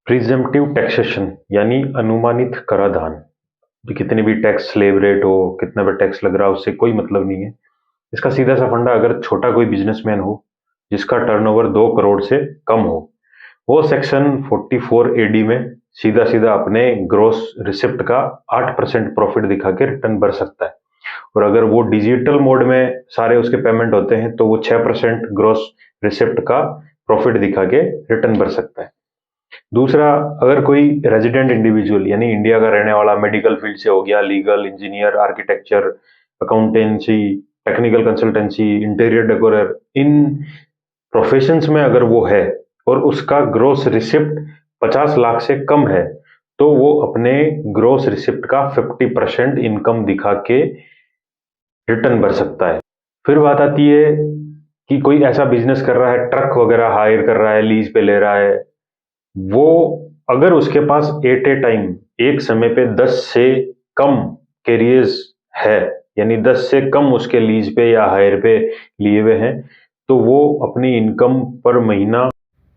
Presumptive taxation यानी अनुमानित कराधान। कितनी भी टैक्स स्लेब रेट हो, कितना भी टैक्स लग रहा हो, उससे कोई मतलब नहीं है। इसका सीधा सा फंडा, अगर छोटा कोई बिजनेसमैन हो जिसका टर्नओवर 2 करोड़ से कम हो, वो सेक्शन 44 एडी में सीधा सीधा अपने ग्रोस रिसिप्ट का 8% प्रॉफिट दिखा के रिटर्न भर सकता है। और अगर वो डिजिटल मोड में सारे उसके पेमेंट होते हैं तो वो 6% ग्रोस रिसिप्ट का प्रॉफिट दिखा के रिटर्न भर सकता है। दूसरा, अगर कोई रेजिडेंट इंडिविजुअल यानी इंडिया का रहने वाला, मेडिकल फील्ड से हो गया, legal, engineer, architecture, accountancy, technical consultancy, interior decorator, इन प्रोफेशंस में अगर वो है और उसका ग्रोस रिसिप्ट 50 लाख से कम है, तो वो अपने ग्रोस रिसिप्ट का 50% इनकम दिखा के रिटर्न भर सकता है। फिर बात आती है कि कोई ऐसा बिजनेस कर रहा है, ट्रक वगैरह हायर कर रहा है, लीज पे ले रहा है, वो अगर उसके पास एट ए टाइम एक समय पे 10 से कम कैरियर्स है, यानी 10 से कम उसके लीज पे या हायर पे लिए हुए हैं, तो वो अपनी इनकम पर महीना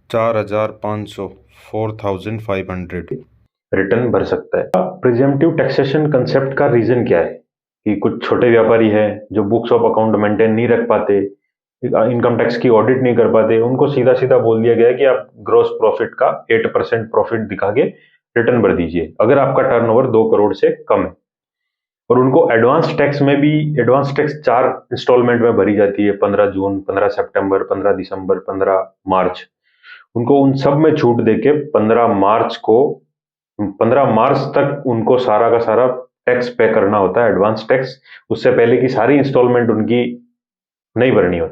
4,500 4,500 रिटर्न भर सकता है। प्रिजेम्पटिव टैक्सेशन कंसेप्ट का रीजन क्या है कि कुछ छोटे व्यापारी हैं जो बुक्स ऑफ अकाउंट मेंटेन नहीं रख पाते, इनकम टैक्स की ऑडिट नहीं कर पाते, उनको सीधा सीधा बोल दिया गया है कि आप ग्रोस प्रॉफिट का 8% प्रॉफिट दिखा के रिटर्न भर दीजिए अगर आपका टर्नओवर 2 करोड़ से कम है। और उनको एडवांस टैक्स में भी, एडवांस टैक्स 4 इंस्टॉलमेंट में भरी जाती है, 15 जून, 15 सितंबर, 15 दिसंबर, 15 मार्च। उनको उन सब में छूट देके 15 मार्च तक उनको सारा का सारा टैक्स पे करना होता है, एडवांस टैक्स। उससे पहले की सारी इंस्टॉलमेंट उनकी नहीं भरनी होती।